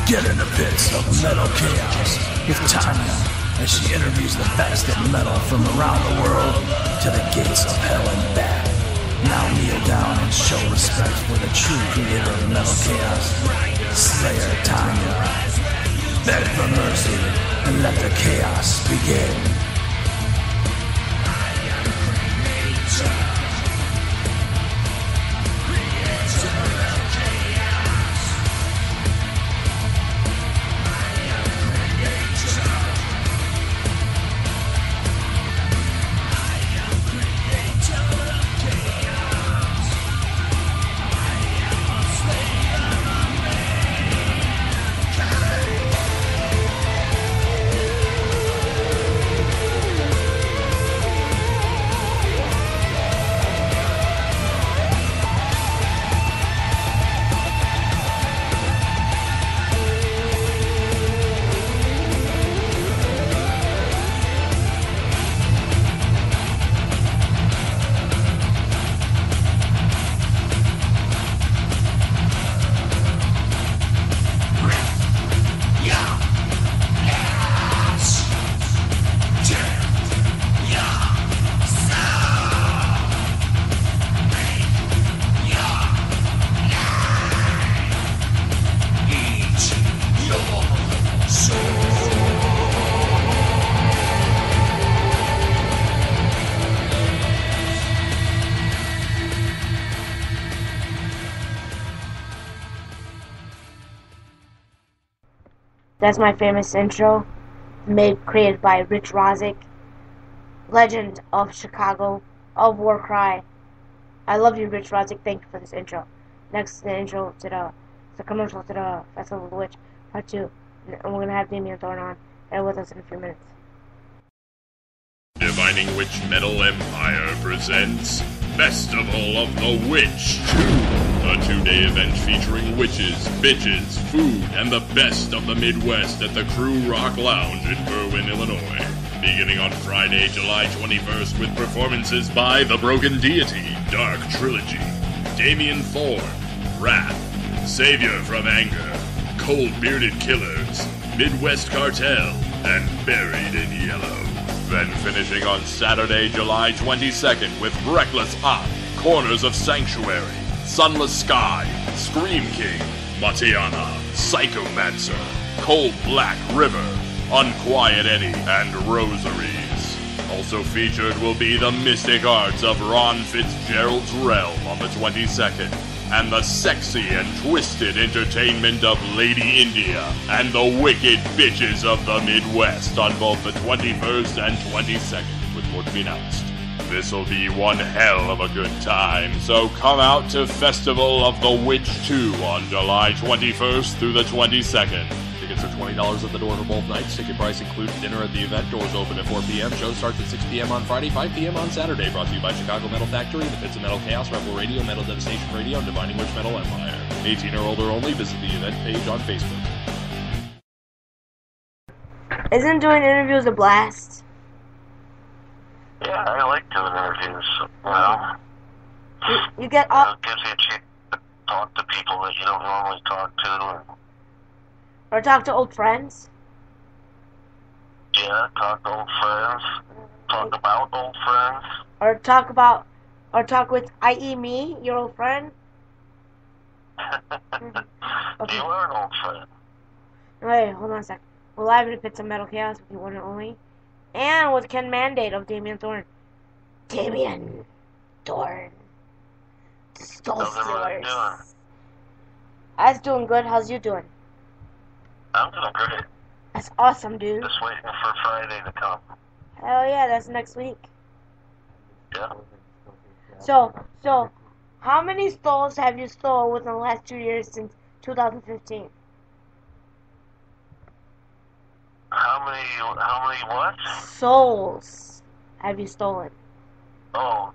Get in the pits of metal chaos with Tanya as she interviews the best of metal from around the world to the gates of hell and back. Now kneel down and show respect for the true creator of metal chaos, Slayer Tanya. Beg for mercy and let the chaos begin. That's my famous intro, created by Rich Rozic, legend of Chicago, of Warcry. I love you, Rich Rozic. Thank you for this intro. Next, the intro to the commercial to the Festival of the Witch, Part 2. And we're going to have Damien Thorne on there with us in a few minutes. Divining Witch Metal Empire presents Festival of the Witch 2. A 2-day event featuring witches, bitches, food, and the best of the Midwest at the Crew Rock Lounge in Berwyn, Illinois. Beginning on Friday, July 21st with performances by The Broken Deity, Dark Trilogy, Damien Thorne, Wrath, Savior from Anger, Cold Bearded Killers, Midwest Cartel, and Buried in Yellow. Then finishing on Saturday, July 22nd with Reckless Opp, Corners of Sanctuary, Sunless Sky, Scream King, Matiana, Psychomancer, Cold Black River, Unquiet Eddie, and Rosaries. Also featured will be the mystic arts of Ron Fitzgerald's Realm on the 22nd, and the sexy and twisted entertainment of Lady India and the wicked bitches of the Midwest on both the 21st and 22nd, with more to be announced. This'll be one hell of a good time, so come out to Festival of the Witch 2 on July 21st through the 22nd. Tickets are $20 at the door for both nights. Ticket price includes dinner at the event. Doors open at 4 p.m. Show starts at 6 p.m. on Friday, 5 p.m. on Saturday. Brought to you by Chicago Metal Factory, the Pits of Metal Chaos, Rebel Radio, Metal Devastation Radio, and Divining Witch Metal Empire. 18 or older only. Visit the event page on Facebook. Isn't doing interviews a blast? Yeah, I like doing interviews. You get all... It gives you a chance to talk to people that you don't normally talk to. Or talk to old friends. Yeah, talk to old friends. Talk about old friends. Or talk with, i.e. me, your old friend. Okay. You are an old friend. Wait, hold on a sec. We're live in the Pits of Metal Chaos with the one and only. And with Ken Mandate of Damien Thorne. Damien Thorne. Soul How's everybody Stealers. doing? I was doing good. How's you doing? I'm doing great. That's awesome, dude. Just waiting for Friday to come. Hell yeah, that's next week. Yeah. So, how many souls have you stole within the last 2 years since 2015? How many what? Souls have you stolen? Oh,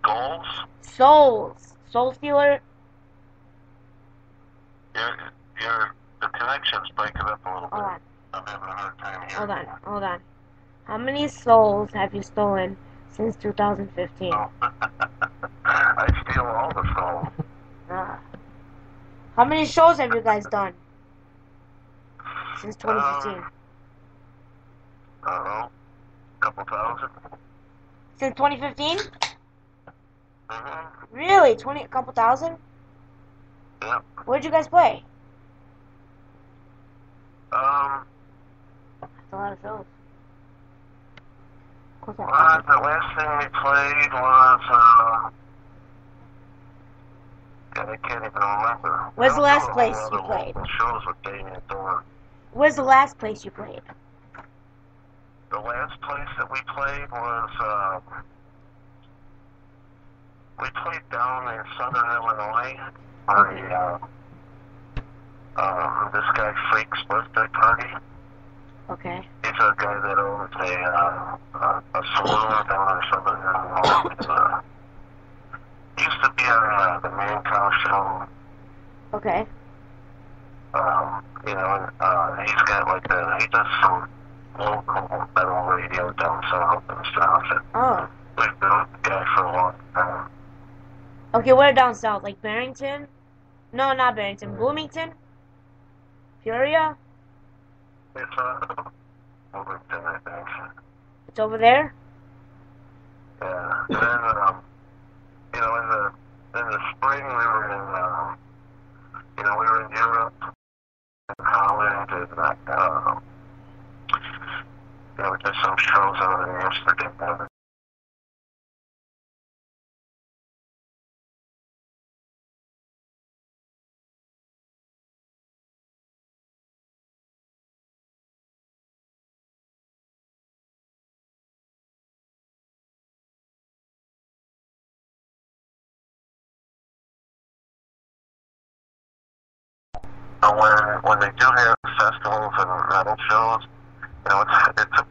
goals? Souls. Soul Stealer? The connection's breaking up a little bit. Hold on. I'm having a hard time hearing. Hold on. How many souls have you stolen since 2015? Oh. I steal all the souls. How many shows have you guys done? since 2015? I don't know. Couple thousand. Since 2015? Mm-hmm. Really? A couple thousand? Yeah. Where'd you guys play? That's a lot of shows. Well, the last thing we played was, God, I can't even remember. Where's the last place you Other played? local shows with Damien and Thorne. Where's the last place you played? The last place that we played was, we played down in southern Illinois for this guy Freak's birthday party. Okay. He's a guy that owns a saloon down in southern Illinois. Used to be on the Man Cow show. Okay. You know, and he's got like he does some local metal radio down south and stuff. And Oh. we've been with the guy for a long time. Okay, where down south? Like Barrington? No, not Barrington. Bloomington? Peoria? It's Bloomington, I think. It's over there? Yeah. And then, you know, in the spring we were in, you know, we were in Europe, in Holland, and you know, we did some shows out in Amsterdam. When they do have festivals and metal shows, you know, it's a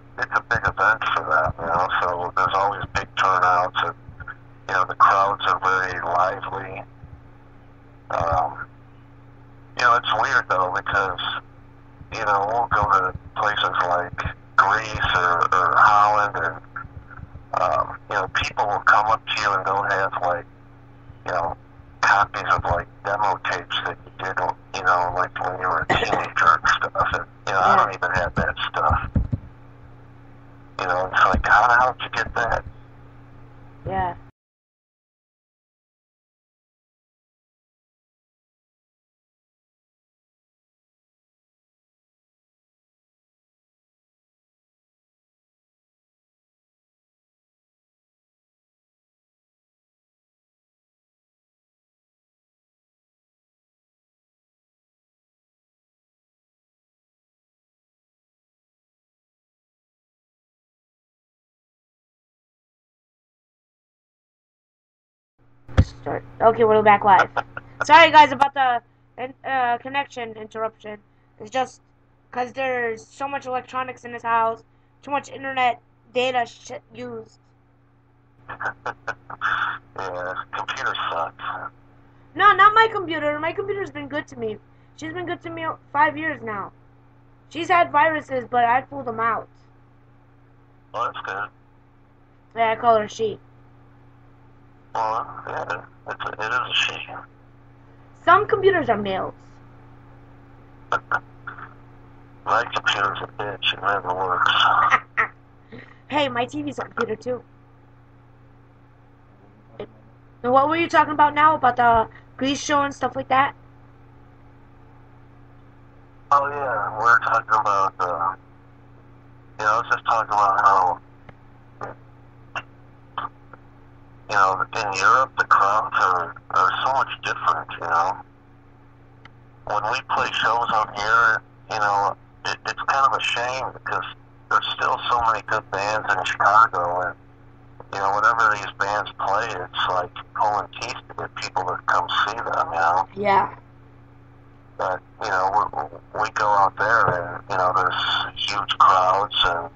big event for them, you know, so there's always big turnouts and, you know, the crowds are very lively. You know, it's weird though because, you know, we'll go to places like Greece or Holland and, you know, people will come up to you and they'll have like, you know, copies of like demo tapes that you did, you know, like when you were a teenager and stuff. And, you know, I don't even have that stuff. You know, it's like, how the hell did you get that? Yeah. Start. Okay, we're back live. Sorry, guys, about the connection interruption. It's just because there's so much electronics in this house, too much internet data used. Yeah, computer sucks. No, not my computer. My computer's been good to me. She's been good to me 5 years now. She's had viruses, but I pulled them out. Well, that's good. Yeah, I call her she. Well, yeah, it is a she. Some computers are males. My computer's a bitch. It never works. Hey, my TV's a computer too. And what were you talking about now? About the Grease show and stuff like that? Oh, yeah, we're talking about, you know, I was just talking about how, you know, in Europe, the crowds are so much different, you know. When we play shows out here, you know, it's kind of a shame because there's still so many good bands in Chicago, and, you know, whenever these bands play, it's like pulling teeth to get people to come see them, you know. Yeah. But, you know, we go out there and, you know, there's huge crowds and,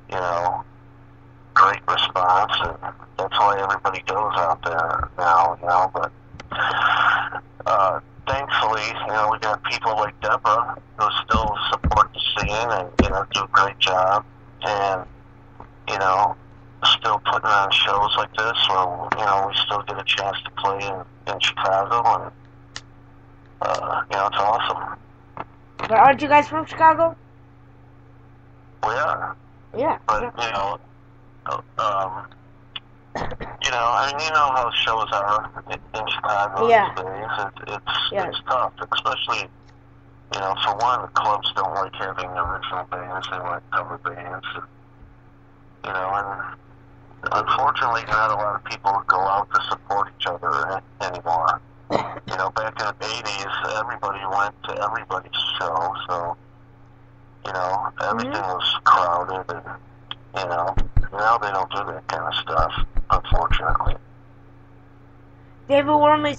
you know, great response, and that's why everybody goes out there now, you know. But thankfully, you know, we got people like Deborah who still support the scene and, you know, do a great job, and, you know, still putting on shows like this where, you know, we still get a chance to play in Chicago, and, you know, it's awesome. But aren't you guys from Chicago? We are. Yeah. But, you know, I mean, you know how shows are in Chicago Yeah. these days. It's tough, especially, you know, for one, the clubs don't like having original bands, they like cover bands. You know, and unfortunately, not a lot of people go out to support each other anymore. You know, back in the 80s, everybody went to everybody's show, so, you know, everything was crowded, and, you know, now they don't do that kind of stuff, unfortunately. David Wormley is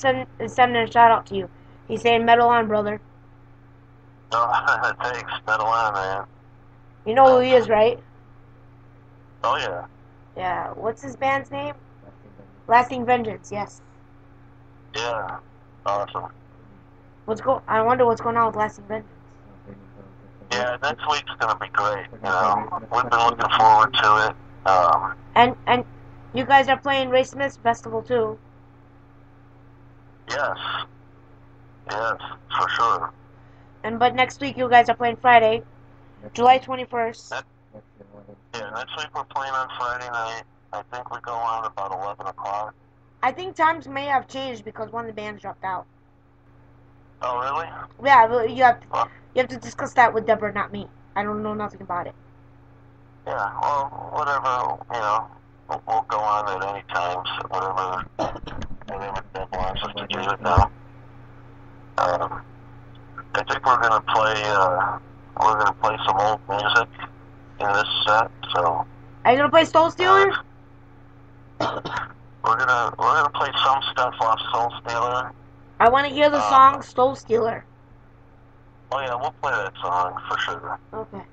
sending a shout out to you. He's saying metal on, brother. Oh, thanks, metal on, man. You know who he is, right? Oh, yeah. Yeah. What's his band's name? Lasting Vengeance, yes. Yeah, awesome. I wonder what's going on with Lasting Vengeance. Yeah, next week's gonna be great. You know, we've been looking forward to it. And you guys are playing Ray Smith's festival too. Yes, for sure. But next week you guys are playing Friday, July 21st. Next week we're playing on Friday night. I think we go on about 11 o'clock. I think times may have changed because one of the bands dropped out. Oh, really? Yeah, but you have to discuss that with Deborah, not me. I don't know nothing about it. Yeah, well, whatever, you know, we'll go on at any time, so whatever Deb wants us to do it now. I think we're gonna play some old music in this set, so. Are you gonna play Soul Stealer? We're gonna play some stuff off Soul Stealer. I want to hear the song Soul Stealer. Oh yeah, we'll play that song for sure. Okay.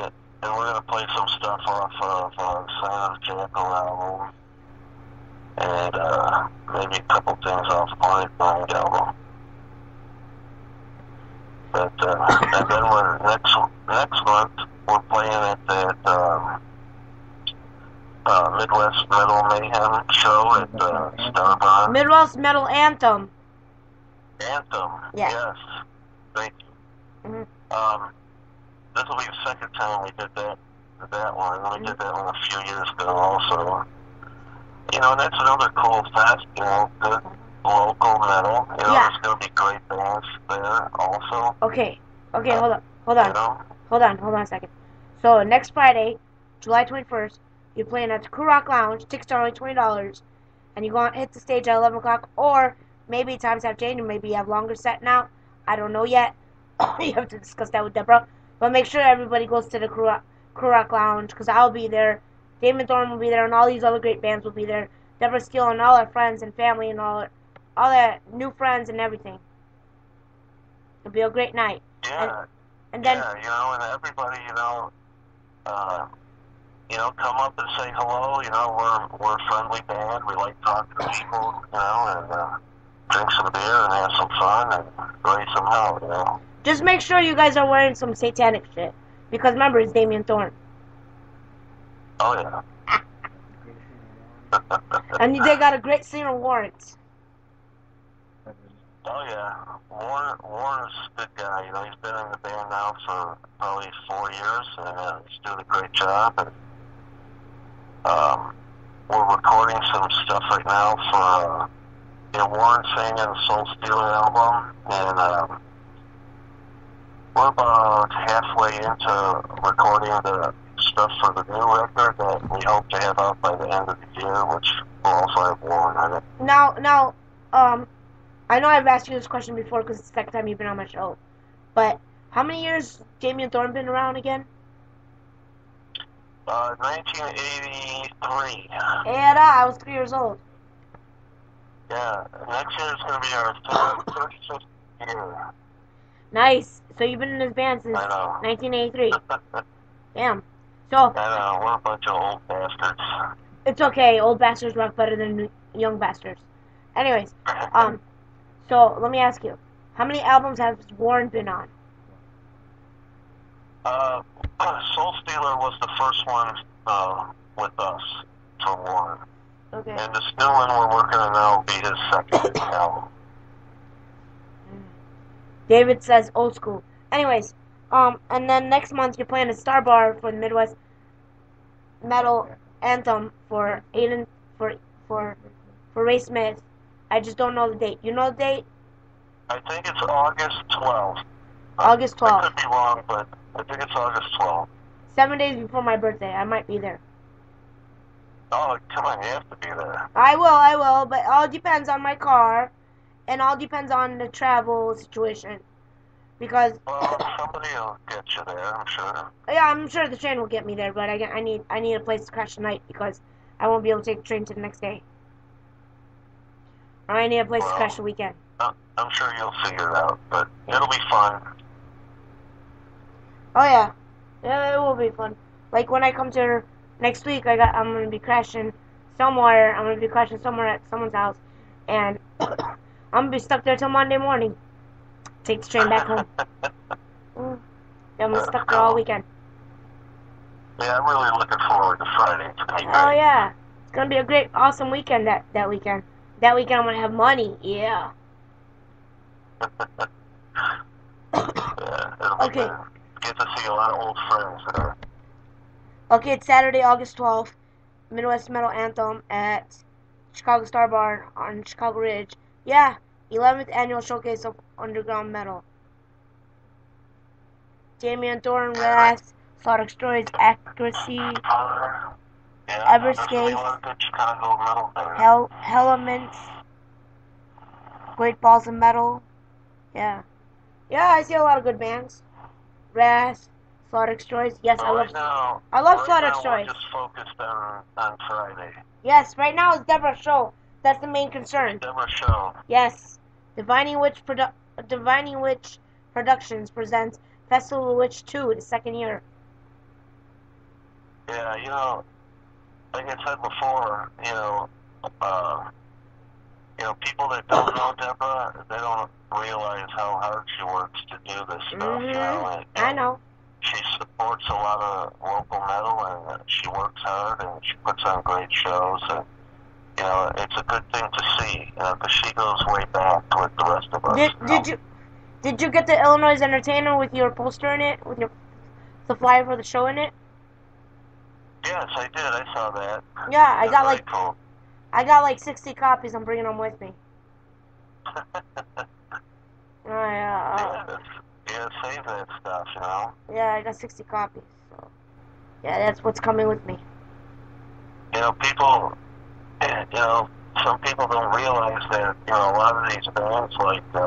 Yeah, and we're gonna play some stuff off of Sign of the Jackal album, and maybe a couple things off Planet Mind album. But and then next month we're playing at that Midwest Metal Mayhem show at Starbound. Midwest Metal Anthem. Anthem. Yeah. Yes. Thank you. This will be the second time we did that one. We did that one a few years ago also. You know, and that's another cool fest, you know, good local metal. You know, there's going to be great bands there also. Okay, hold on. You know? Hold on a second. So, next Friday, July 21st, you're playing at the Crew Rock Lounge. Tickets are only $20. And you go on, hit the stage at 11 o'clock. Or maybe times have changed. Maybe you have longer set now. I don't know yet. You have to discuss that with Deborah. But make sure everybody goes to the Crew Rock Lounge, because I'll be there. Damien Thorne will be there, and all these other great bands will be there. Deborah Steele and all our friends and family and all their new friends and everything. It'll be a great night. Yeah. And then, yeah, you know, and everybody, come up and say hello. You know, we're a friendly band. We like talking to people, you know, and drink some beer and have some fun and raise some hell, you know. Just make sure you guys are wearing some satanic shit. Because remember, it's Damien Thorne. Oh, yeah. And they got a great scene of warrants. Oh, yeah. Warren's a good guy. You know, he's been in the band now for probably 4 years, and he's doing a great job. And we're recording some stuff right now for Warren singing the Soul Stealer album, and we're about halfway into recording the stuff for the new record that we hope to have out by the end of the year, which will also have Warren on it. Now, I know I've asked you this question before because it's the second time you've been on my show, but how many years Damien Thorne been around again? 1983. Yeah, I was 3 years old. Yeah, next year is going to be our 35th year. Nice. So you've been in this band since 1983. Damn. So I know, we're a bunch of old bastards. It's okay. Old bastards rock better than young bastards. Anyways, so let me ask you, how many albums has Warren been on? Soul Stealer was the first one with us for Warren. Okay. And this new one we're working on now will be his second album. David says old school. Anyways, and then next month you're playing a Star Bar for the Midwest Metal Anthem for Aiden for Ray Smith. I just don't know the date. You know the date? I think it's August 12th. August 12th. I could be wrong, but I think it's August 12th. 7 days before my birthday. I might be there. Oh, come on, you have to be there. I will, but all depends on my car, and all depends on the travel situation. Because Well, somebody will get you there, I'm sure. yeah, I'm sure the train will get me there, but I need a place to crash tonight because I won't be able to take the train to the next day. Or I need a place to crash the weekend. I'm sure you'll figure it out, but it'll be fun. Oh yeah, it will be fun. Like when I come to next week, I'm gonna be crashing somewhere. I'm gonna be crashing somewhere at someone's house, and I'm gonna be stuck there till Monday morning. Take the train back home. I'm gonna be stuck there all weekend. Yeah, I'm really looking forward to Friday. It's gonna be Oh great. yeah, it's gonna be a great, awesome weekend that weekend. That weekend I'm gonna have money. Yeah. Yeah, it'll be Okay. good. Get to see a lot of old friends there. Okay, it's Saturday, August 12th. Midwest Metal Anthem at Chicago Star Bar on Chicago Ridge. Yeah, 11th annual showcase of underground metal. Damien, Thorne, Wrath, Slaughter Destroys, Accuracy, Yeah, Everscape, there's gonna be a lot of good Chicago metal there. Elements, Great Balls of Metal. Yeah. Yeah, I see a lot of good bands. Wrath, Slaughter Destroys. Yes, I love Slaughter We're Destroys. just focused on Friday. Yes, right now it's Deborah's show. That's the main concern. Deborah show. Yes. Divining Witch Productions presents Festival of Witch 2, the second year. Yeah, like I said before, people that don't know Deborah, they don't realize how hard she works to do this stuff. And, I know. She supports a lot of local metal, and she works hard, and she puts on great shows, and it's a good thing to see, because she goes way back with the rest of us. Did you get the Illinois Entertainer with your poster in it, with the flyer for the show in it? Yes, I did. I saw that. Yeah, Cool. I got like 60 copies. I'm bringing them with me. Yeah, save that stuff, Yeah, I got 60 copies. So yeah, that's what's coming with me. People, some people don't realize that, a lot of these bands, like, the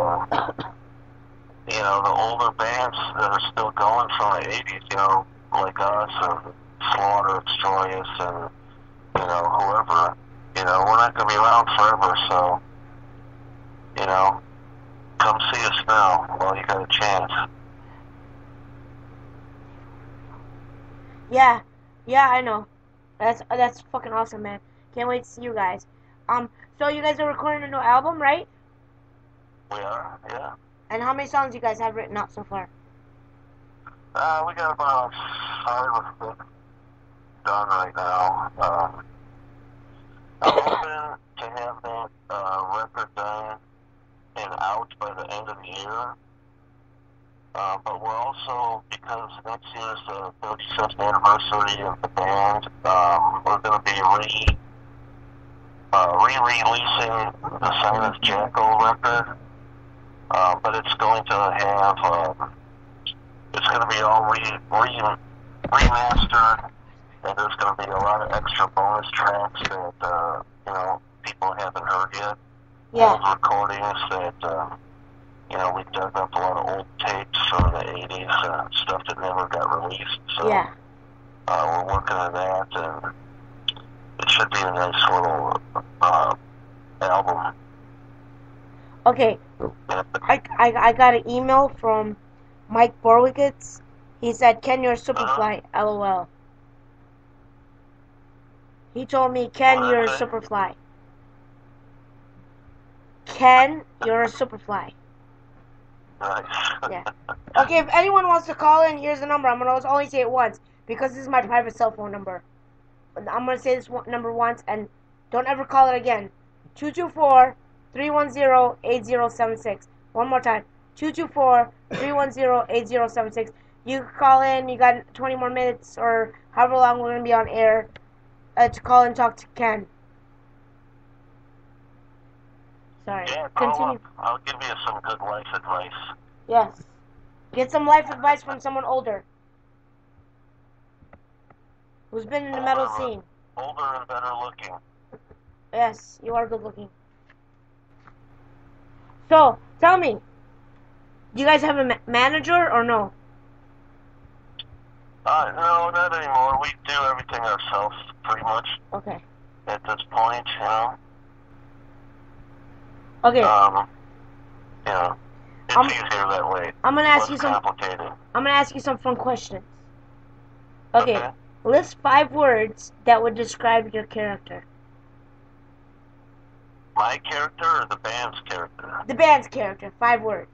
older bands that are still going from the 80s, like us, or Slaughter, Destroyers, and, whoever, we're not going to be around forever, so, come see us now while you got a chance. Yeah, I know. That's fucking awesome, man. Can't wait to see you guys. So you guys are recording a new album, right? We are, yeah. And how many songs you guys have written up so far? We got about 5 or 6 done right now. I'm hoping to have that record done and out by the end of the year. But we're also, because next year is the 35th anniversary of the band, we're going to be re-releasing the Silent Jackal record. But it's going to have, it's going to be all remastered, and there's going to be a lot of extra bonus tracks that, people haven't heard yet. Yeah. Old recordings that, we dug up a lot of old tapes from the 80s, stuff that never got released. So, yeah. We're working on that, and it should be a nice little album. Okay, I got an email from Mike Borwickitz. He said, Ken, you're a superfly, LOL. He told me, Ken, you're a superfly. Ken, you're a superfly. Nice. Yeah. Okay, if anyone wants to call in, here's the number. I'm going to only say it once, because this is my private cell phone number. I'm going to say this number once, and don't ever call it again. 224-310-8076. One more time. 224-310-8076. You can call in. You got 20 more minutes or however long we're going to be on air to call and talk to Ken. Sorry. Yeah, Continue. I'll give you some good life advice. Yes. Get some life advice from someone older who's been in the metal scene. Older and better looking. Yes, you are good looking. So, tell me, do you guys have a manager or no? No, not anymore. We do everything ourselves, pretty much. Okay. At this point, you know. Okay. It's easier that way. I'm gonna ask you complicated. I'm gonna ask you some fun questions. Okay. List 5 words that would describe your character. My character or the band's character? The band's character. 5 words.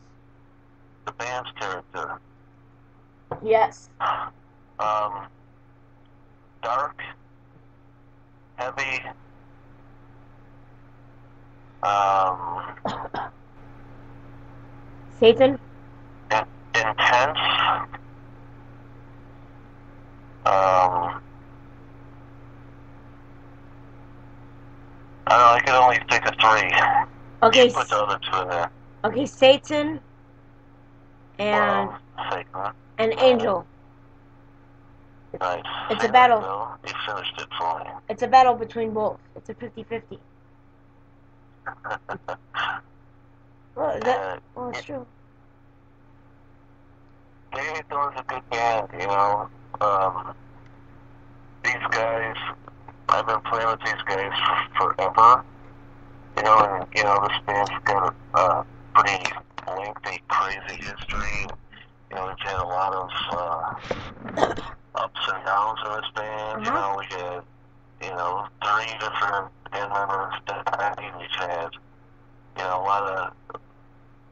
The band's character. Yes. Dark. Heavy. Satan. Intense. I can only think of 3. Okay. Put the other 2 in there. Okay, Satan and Satan. an angel. Nice. It's a battle. You finished it for me. It's a battle between both. It's a 50-50. Well, it's true. Maybe Thorne's a good band, you know. These guys, I've been playing with these guys for forever. You know, and, you know, this band's got a pretty lengthy, crazy history. You know, we've had a lot of ups and downs in this band. You know, we had, 3 different band members die. We've had, a lot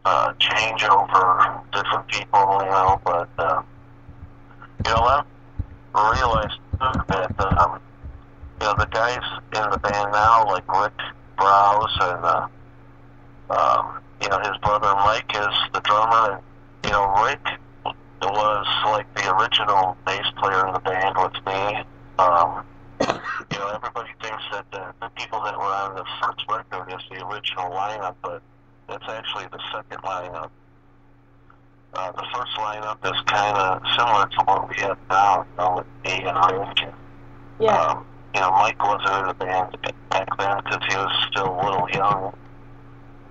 of changeover, different people, but, I realized that, the guys in the band now, like Rick Browse and, his brother Mike is the drummer, and, Rick was like the original bass player in the band with me. Everybody thinks that the people that were on the first record is the original lineup, but that's actually the second lineup. The first lineup is kind of similar to what we have now, with me and Rich. Yeah. Mike wasn't in the band back then because he was still a little young,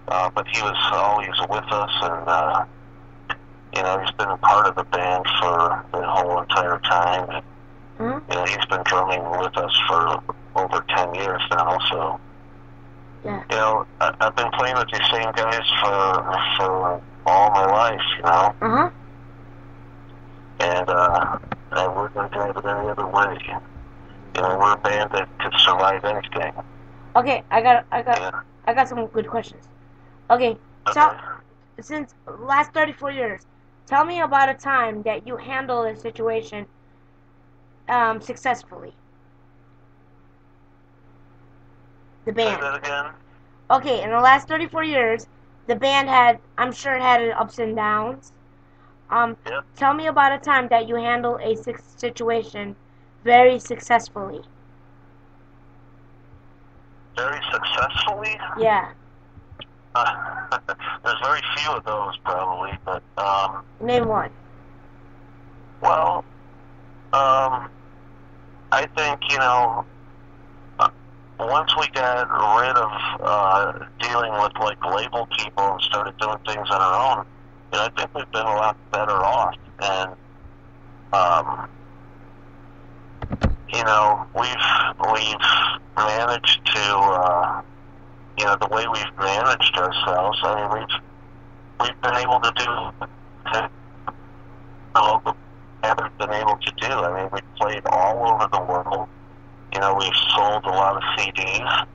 but he was always with us, and he's been a part of the band for the whole entire time. He's been drumming with us for over 10 years now, so. Yeah. I've been playing with these same guys for all my life, And I wouldn't have it any other way. We're a band that could survive anything. Okay, I got some good questions. Okay. Since the last 34 years, tell me about a time that you handled a situation successfully. The band. Say that again? Okay, in the last 34 years, the band had ups and downs. Yep. Tell me about a time that you handled a situation very successfully. Very successfully? Yeah. There's very few of those, probably, but, Name one. Well, I think, once we got rid of dealing with, like, label people and started doing things on our own, I think we've been a lot better off. And, we've managed to, the way we've managed ourselves, I mean, we've been able to do things the local haven't been able to do. I mean, we've played all over the world. We've sold a lot of CDs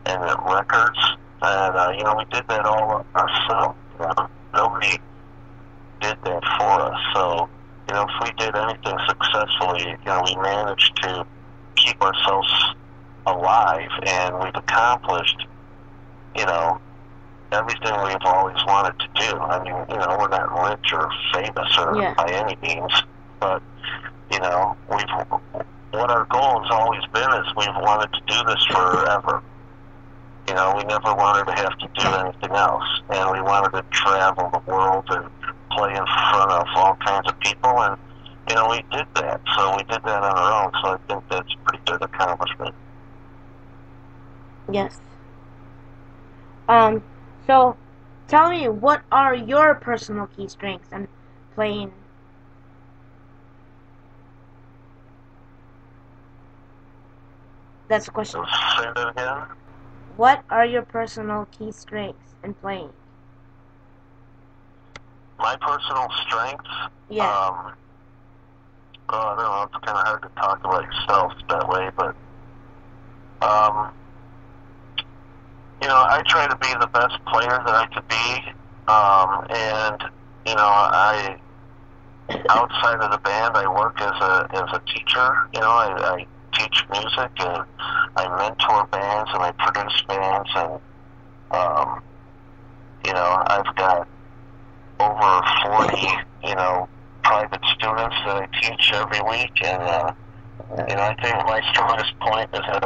and records, and, we did that all ourselves. Nobody did that for us. So, if we did anything successfully, we managed to keep ourselves alive, and we've accomplished, everything we've always wanted to do. I mean, you know, we're not rich or famous or by any means, but, you know, what our goal has always been is we've wanted to do this forever. You know, we never wanted to have to do anything else, and we wanted to travel the world and play in front of all kinds of people, and, you know, we did that. So we did that on our own, so I think that's a pretty good accomplishment. Yes. So tell me, what are your personal key strengths in playing? That's the question. Say that again? What are your personal key strengths in playing? My personal strengths? Yeah. I don't know, it's kind of hard to talk about yourself that way, but, you know, I try to be the best player that I could be, and, you know, outside of the band, I work as a teacher. You know, I teach music, and I mentor bands, and I produce bands, and, you know, I've got over 40, you know, private students that I teach every week, and, you know, I think my strongest point is that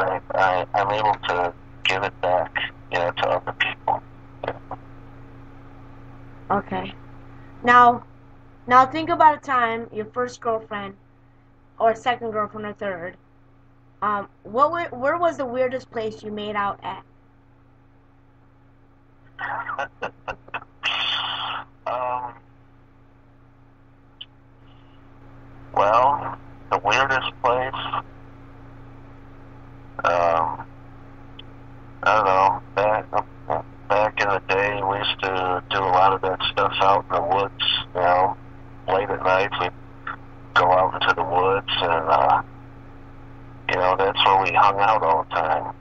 I'm able to give it back, you know, to other people. Okay. Now think about a time your first girlfriend, or second girlfriend, or third. Where was the weirdest place you made out at? Well, the weirdest place, I don't know, back in the day, we used to do a lot of that stuff out in the woods, you know, late at night, we'd go out into the woods, and, you know, that's where we hung out all the time,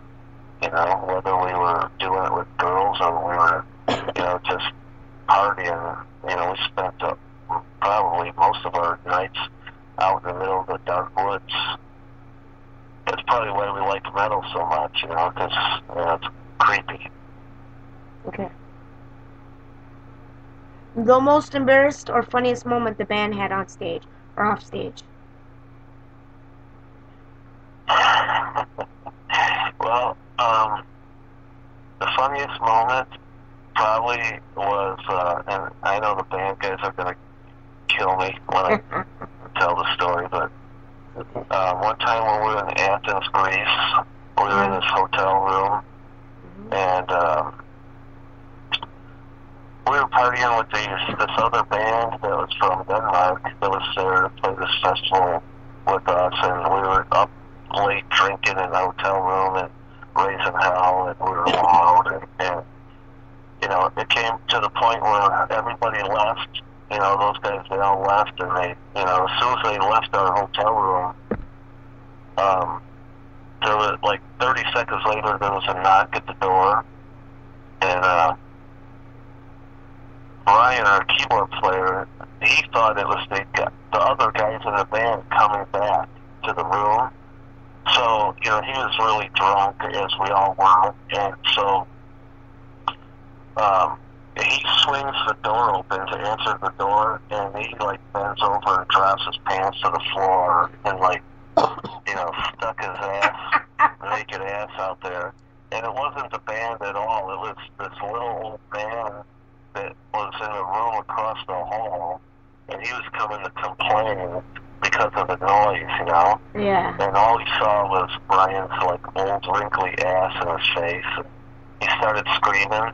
you know, whether we were doing it with girls or we were, you know, just partying. You know, we spent probably most of our nights out in the middle of the dark woods. That's probably why we like metal so much, you know, because, you know, it's creepy. Okay. The most embarrassed or funniest moment the band had on stage or off stage? Well, the funniest moment probably was, and I know the band guys are going to kill me when I tell the story, but one time when we were in Athens, Greece, we were in this hotel room, and we were partying with this other band that was from Denmark that was there to play this festival with us, and we were up late drinking in the hotel room and raising hell, and we were loud, and you know, it came to the point where everybody left. You know, those guys, they all left, and they, you know, as soon as they left our hotel room, there was, like, 30 seconds later, there was a knock at the door, and, Brian, our keyboard player, he thought it was the other guys in the band coming back to the room. So, you know, he was really drunk, as we all were, and so, he swings the door open to answer the door, and he, like, bends over and drops his pants to the floor and, like, you know, stuck his naked ass out there. And it wasn't the band at all. It was this little old man that was in the room across the hall, and he was coming to complain because of the noise, you know? Yeah. And all he saw was Brian's, like, old wrinkly ass in his face. And he started screaming.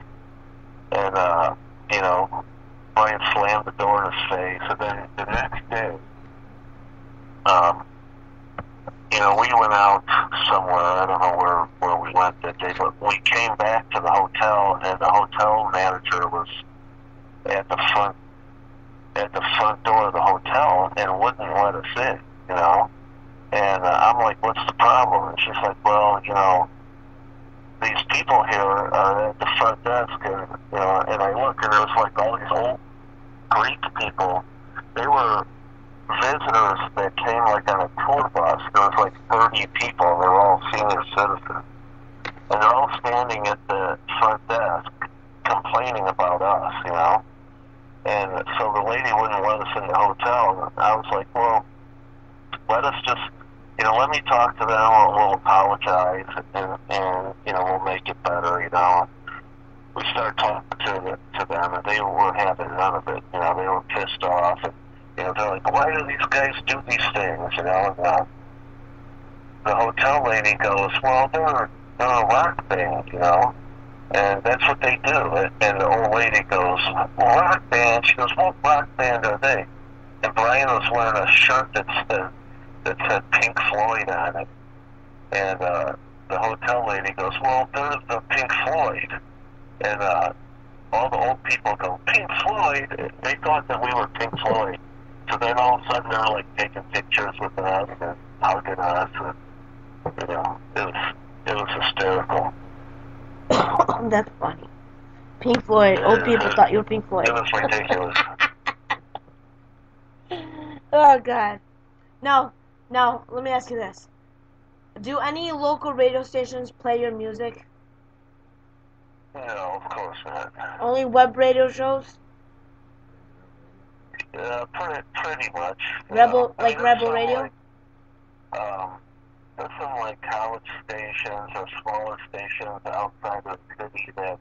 And, you know, Brian slammed the door in his face. And then the next day, you know, we went out somewhere. I don't know where we went that day, but we came back to the hotel, and the hotel manager was at the front door of the hotel and wouldn't let us in, you know. And I'm like, what's the problem? And she's like, well, you know, these people here are at the front desk, and, you know, and I look, and there was, like, all these old Greek people. They were visitors that came, like, on a tour bus. There was, like, 30 people, and they were all senior citizens. And they're all standing at the front desk complaining about us, you know. the hotel. And I was like, well, let us just, let me talk to them. We'll apologize, and we'll make it better. We started talking to them, and they were having none of it. They were pissed off, and they're like, why do these guys do these things? And the hotel lady goes, well, they're a rock band, and that's what they do. And the old lady goes, well, rock band? She goes, what rock band are they? And Brian was wearing a shirt that said Pink Floyd on it. And the hotel lady goes, well, they're the Pink Floyd. And all the old people go, Pink Floyd? They thought that we were Pink Floyd. So then all of a sudden they're like taking pictures with us and hugging us. And, it was hysterical. That's funny. Pink Floyd. Old people thought you were Pink Floyd. It was ridiculous. Oh, God. Now, let me ask you this. Do any local radio stations play your music? No, of course not. Only web radio shows? Pretty much. Rebel Radio? There's some college stations or smaller stations outside the city that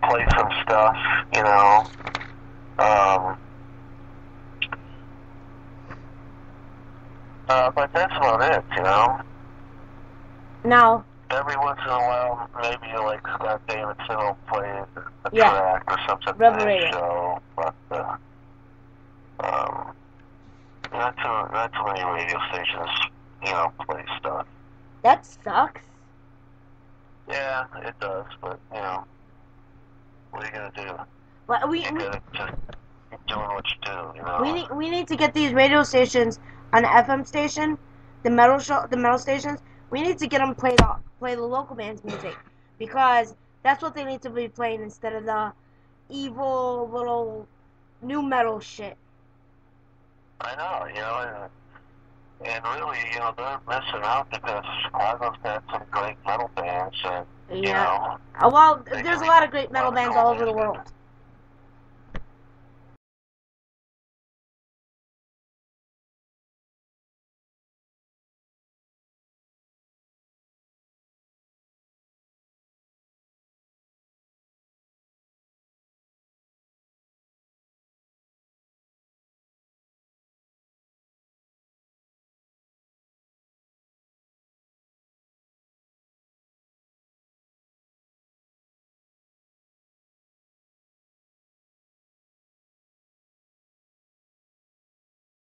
play some stuff, but that's about it, Now, every once in a while, maybe Scott Davidson will play a track or something Rebel on Radio. his show, but not too many radio stations, play stuff. that sucks. Yeah, it does, but what are you gonna do? But You gotta just keep doing what you do, we need to get these radio stations on the FM station, the metal stations. We need to get them play the local band's music, because that's what they need to be playing instead of the evil little new metal shit. I know, and really, they're missing out because Chicago's got some great metal bands, and Well, there's a lot of great metal bands all over the world.